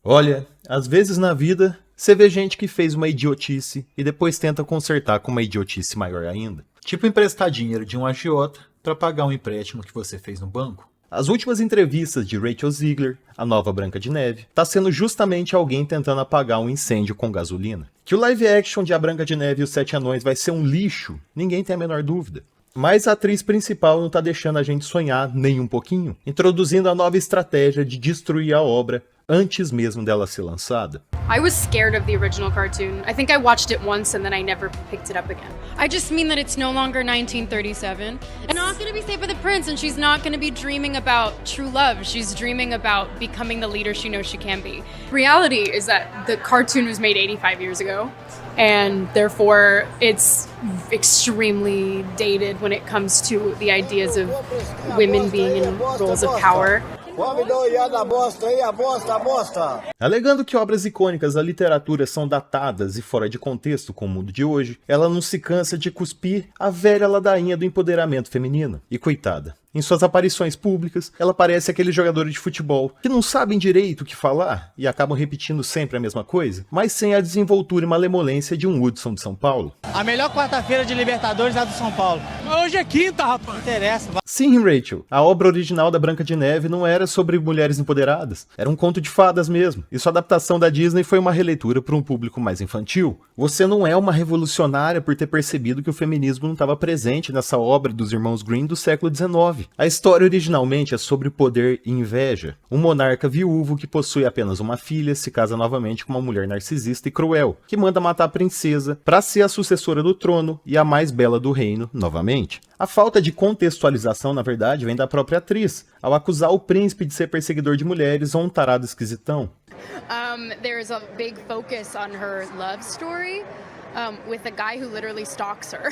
Olha, às vezes na vida, você vê gente que fez uma idiotice e depois tenta consertar com uma idiotice maior ainda. Tipo emprestar dinheiro de um agiota para pagar um empréstimo que você fez no banco. As últimas entrevistas de Rachel Zegler, a nova Branca de Neve, tá sendo justamente alguém tentando apagar um incêndio com gasolina. Que o live action de A Branca de Neve e os Sete Anões vai ser um lixo, ninguém tem a menor dúvida. Mas a atriz principal não tá deixando a gente sonhar nem um pouquinho, introduzindo a nova estratégia de destruir a obra antes mesmo dela ser lançada. I was scared of the original cartoon. I think I watched it once and then I never picked it up again. I just mean that it's no longer 1937. It's not going to be safe for the prince, and she's not going to be dreaming about true love. She's dreaming about becoming the leader she knows she can be. Reality is that the cartoon was made 85 years ago, and therefore it's extremely dated when it comes to the ideas of women being in roles of power. Alegando que obras icônicas da literatura são datadas e fora de contexto com o mundo de hoje, ela não se cansa de cuspir a velha ladainha do empoderamento feminino. E coitada, em suas aparições públicas, ela parece aqueles jogadores de futebol que não sabem direito o que falar e acabam repetindo sempre a mesma coisa, mas sem a desenvoltura e malemolência de um Hudson de São Paulo. A melhor quarta-feira de Libertadores é a do São Paulo. Mas hoje é quinta, rapaz. Não interessa. Sim, Rachel, a obra original da Branca de Neve não era sobre mulheres empoderadas, era um conto de fadas mesmo, e sua adaptação da Disney foi uma releitura para um público mais infantil. Você não é uma revolucionária por ter percebido que o feminismo não estava presente nessa obra dos irmãos Grimm do século XIX. A história originalmente é sobre poder e inveja. Um monarca viúvo que possui apenas uma filha se casa novamente com uma mulher narcisista e cruel, que manda matar a princesa para ser a sucessora do trono e a mais bela do reino novamente. A falta de contextualização, na verdade, vem da própria atriz, ao acusar o príncipe de ser perseguidor de mulheres ou um tarado esquisitão. There's a big focus on her love story. With a guy who literally stalks her.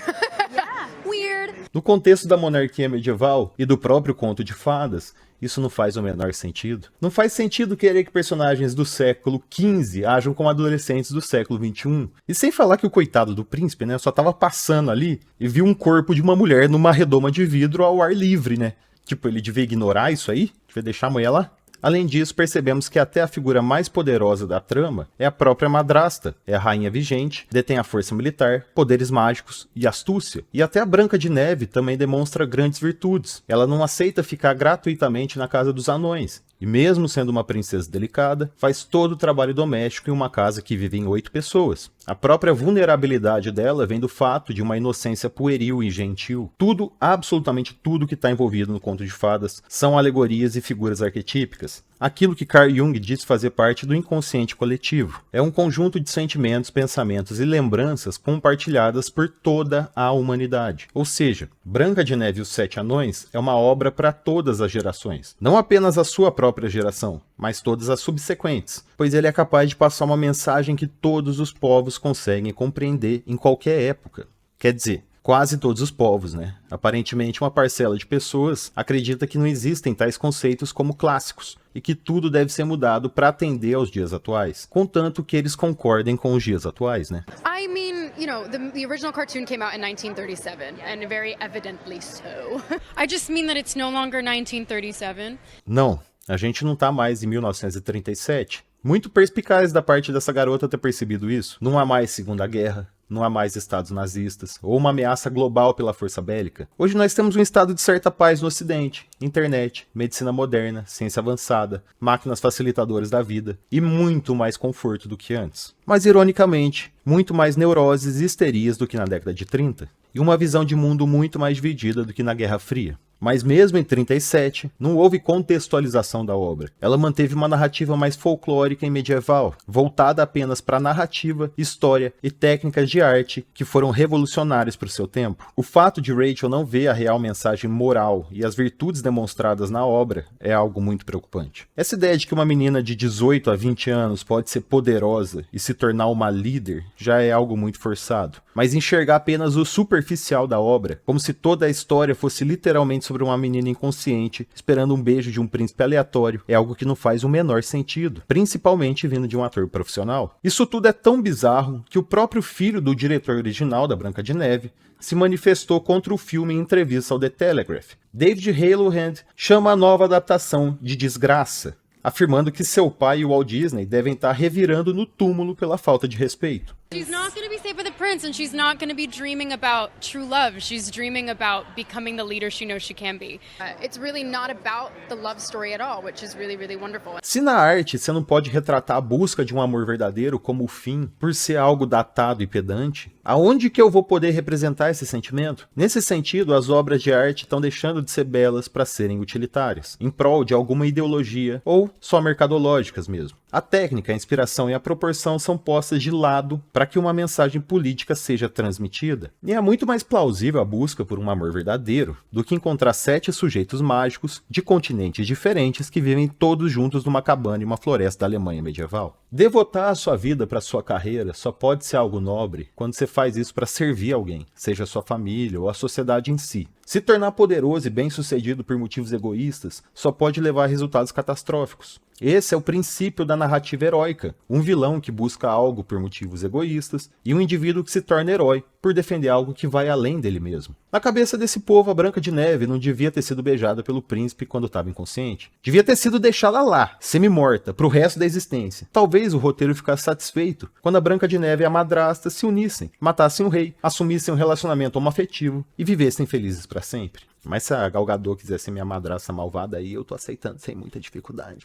Yeah. Weird. No contexto da monarquia medieval e do próprio conto de fadas, isso não faz o menor sentido. Não faz sentido querer que personagens do século XV ajam como adolescentes do século XXI. E sem falar que o coitado do príncipe, né, só tava passando ali e viu um corpo de uma mulher numa redoma de vidro ao ar livre, né? Tipo, ele devia ignorar isso aí? Devia deixar a mulher lá? Além disso, percebemos que até a figura mais poderosa da trama é a própria madrasta, é a rainha vigente, detém a força militar, poderes mágicos e astúcia. E até a Branca de Neve também demonstra grandes virtudes. Ela não aceita ficar gratuitamente na casa dos anões. E mesmo sendo uma princesa delicada, faz todo o trabalho doméstico em uma casa que vive em 8 pessoas. A própria vulnerabilidade dela vem do fato de uma inocência pueril e gentil. Tudo, absolutamente tudo que está envolvido no conto de fadas, são alegorias e figuras arquetípicas. Aquilo que Carl Jung diz fazer parte do inconsciente coletivo. É um conjunto de sentimentos, pensamentos e lembranças compartilhadas por toda a humanidade. Ou seja, Branca de Neve e os Sete Anões é uma obra para todas as gerações. Não apenas a sua própria geração, mas todas as subsequentes. Pois ele é capaz de passar uma mensagem que todos os povos conseguem compreender em qualquer época. Quer dizer, quase todos os povos, né? Aparentemente, uma parcela de pessoas acredita que não existem tais conceitos como clássicos e que tudo deve ser mudado para atender aos dias atuais, contanto que eles concordem com os dias atuais, né? I mean, you know, the original cartoon came out in 1937, and very evidently so. I just mean that it's no longer 1937. Não, a gente não tá mais em 1937. Muito perspicaz da parte dessa garota ter percebido isso. Não há mais Segunda Guerra, não há mais estados nazistas, ou uma ameaça global pela força bélica. Hoje nós temos um estado de certa paz no Ocidente, internet, medicina moderna, ciência avançada, máquinas facilitadoras da vida e muito mais conforto do que antes. Mas ironicamente, muito mais neuroses e histerias do que na década de 30, e uma visão de mundo muito mais dividida do que na Guerra Fria. Mas mesmo em 37, não houve contextualização da obra. Ela manteve uma narrativa mais folclórica e medieval, voltada apenas para narrativa, história e técnicas de arte que foram revolucionárias para o seu tempo. O fato de Rachel não ver a real mensagem moral e as virtudes demonstradas na obra é algo muito preocupante. Essa ideia de que uma menina de 18 a 20 anos pode ser poderosa e se tornar uma líder já é algo muito forçado. Mas enxergar apenas o superficial da obra, como se toda a história fosse literalmente sobre uma menina inconsciente esperando um beijo de um príncipe aleatório, é algo que não faz o menor sentido, principalmente vindo de um ator profissional. Isso tudo é tão bizarro que o próprio filho do diretor original da Branca de Neve se manifestou contra o filme em entrevista ao The Telegraph. David Halohan chama a nova adaptação de desgraça. afirmando que seu pai e o Walt Disney devem estar revirando no túmulo pela falta de respeito. She's not going to be safe with the prince, and she's not going to be dreaming about true love. She's dreaming about becoming the leader she knows she can be. It's really not about the love story at all, which is really, really wonderful. Se na arte você não pode retratar a busca de um amor verdadeiro como o fim, por ser algo datado e pedante, aonde que eu vou poder representar esse sentimento? Nesse sentido, as obras de arte estão deixando de ser belas para serem utilitárias, em prol de alguma ideologia ou só mercadológicas mesmo. A técnica, a inspiração e a proporção são postas de lado para que uma mensagem política seja transmitida. E é muito mais plausível a busca por um amor verdadeiro do que encontrar 7 sujeitos mágicos de continentes diferentes que vivem todos juntos numa cabana em uma floresta da Alemanha medieval. Devotar a sua vida para sua carreira só pode ser algo nobre quando você faz isso para servir alguém, seja a sua família ou a sociedade em si. Se tornar poderoso e bem-sucedido por motivos egoístas só pode levar a resultados catastróficos. Esse é o princípio da narrativa heróica, um vilão que busca algo por motivos egoístas e um indivíduo que se torna herói por defender algo que vai além dele mesmo. Na cabeça desse povo, a Branca de Neve não devia ter sido beijada pelo príncipe quando estava inconsciente. Devia ter sido deixá-la lá, semi-morta, pro resto da existência. Talvez o roteiro ficasse satisfeito quando a Branca de Neve e a madrasta se unissem, matassem o rei, assumissem um relacionamento homoafetivo e vivessem felizes para sempre. Mas se a Gal Gadot quiser ser minha madraça malvada aí, eu tô aceitando sem muita dificuldade.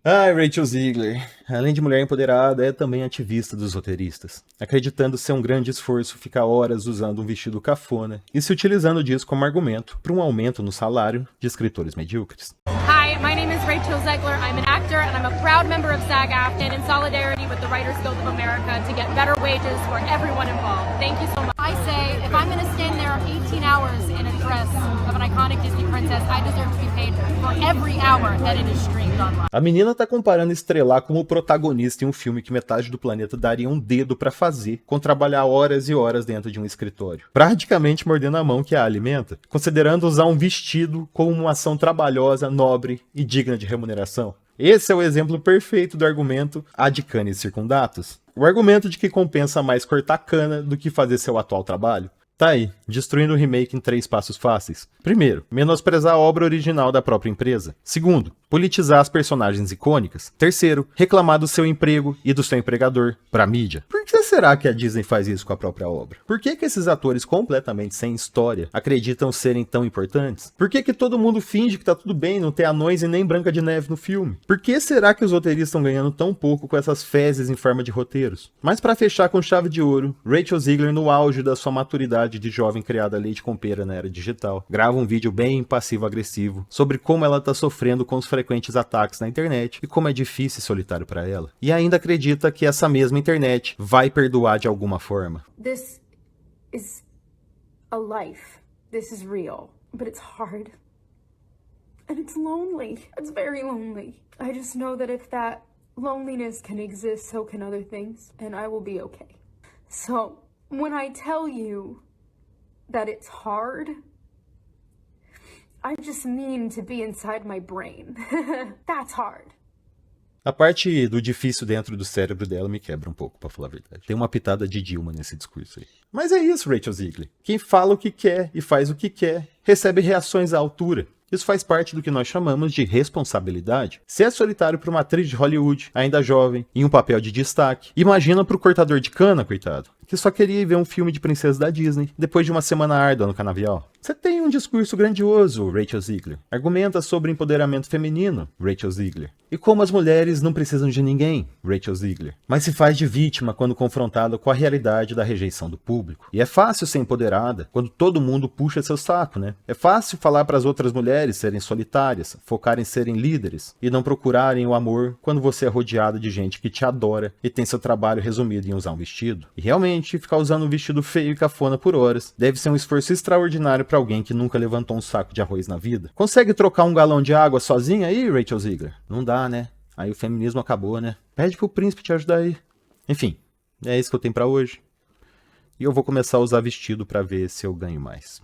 Ai, Rachel Ziegler. Além de mulher empoderada, é também ativista dos roteiristas. Acreditando ser um grande esforço ficar horas usando um vestido cafona e se utilizando disso como argumento para um aumento no salário de escritores medíocres. Hi, my name is Rachel Ziegler. I'm an actor and I'm a proud member of SAG-AFTRA in solidarity with the Writers Guild of America to get better wages for everyone involved. Thank you so much. I say, if I'm going to stand there 18 hours in a dress of an iconic Disney princess, I deserve to be paid for every hour that it is streamed online. A menina tá comparando estrelar como protagonista em um filme que metade do planeta daria um dedo pra fazer, com trabalhar horas e horas dentro de um escritório. Praticamente mordendo a mão que a alimenta, considerando usar um vestido como uma ação trabalhosa, nobre e digna de remuneração. Esse é o exemplo perfeito do argumento ad canis circundatus. O argumento de que compensa mais cortar cana do que fazer seu atual trabalho. Tá aí, destruindo o remake em 3 passos fáceis. Primeiro, menosprezar a obra original da própria empresa. Segundo, politizar as personagens icônicas. Terceiro, reclamar do seu emprego e do seu empregador pra mídia. Por que será que a Disney faz isso com a própria obra? Por que esses atores completamente sem história acreditam serem tão importantes? Por que todo mundo finge que tá tudo bem não ter anões e nem Branca de Neve no filme? Por que será que os roteiristas estão ganhando tão pouco com essas fezes em forma de roteiros? Mas pra fechar com chave de ouro, Rachel Ziegler, no auge da sua maturidade de jovem criada a leite com pera na era digital, grava um vídeo bem passivo-agressivo sobre como ela tá sofrendo com os frequentes ataques na internet e como é difícil e solitário para ela. E ainda acredita que essa mesma internet vai perdoar de alguma forma. This is a life. This is real. But it's hard. And it's lonely. It's very lonely. I just know that if that loneliness can exist, so can other things. And I will be okay. So, when I tell you that it's hard, I just mean to be inside my brain. That's hard. A parte do difícil dentro do cérebro dela me quebra um pouco, pra falar a verdade. Tem uma pitada de Dilma nesse discurso aí. Mas é isso, Rachel Ziegler. Quem fala o que quer e faz o que quer, recebe reações à altura. Isso faz parte do que nós chamamos de responsabilidade. Se é solitário para uma atriz de Hollywood, ainda jovem, em um papel de destaque, imagina para o cortador de cana, coitado, que só queria ver um filme de princesa da Disney depois de uma semana árdua no canavial. Você tem um discurso grandioso, Rachel Ziegler. Argumenta sobre empoderamento feminino, Rachel Ziegler. E como as mulheres não precisam de ninguém, Rachel Ziegler. Mas se faz de vítima quando confrontada com a realidade da rejeição do público. E é fácil ser empoderada quando todo mundo puxa seu saco, né? É fácil falar para as outras mulheres serem solitárias, focarem em serem líderes e não procurarem o amor quando você é rodeado de gente que te adora e tem seu trabalho resumido em usar um vestido. E realmente, ficar usando um vestido feio e cafona por horas deve ser um esforço extraordinário para alguém que nunca levantou um saco de arroz na vida. Consegue trocar um galão de água sozinha aí, Rachel Ziegler? Não dá, né? Aí o feminismo acabou, né? Pede pro príncipe te ajudar aí. Enfim, é isso que eu tenho pra hoje. E eu vou começar a usar vestido pra ver se eu ganho mais.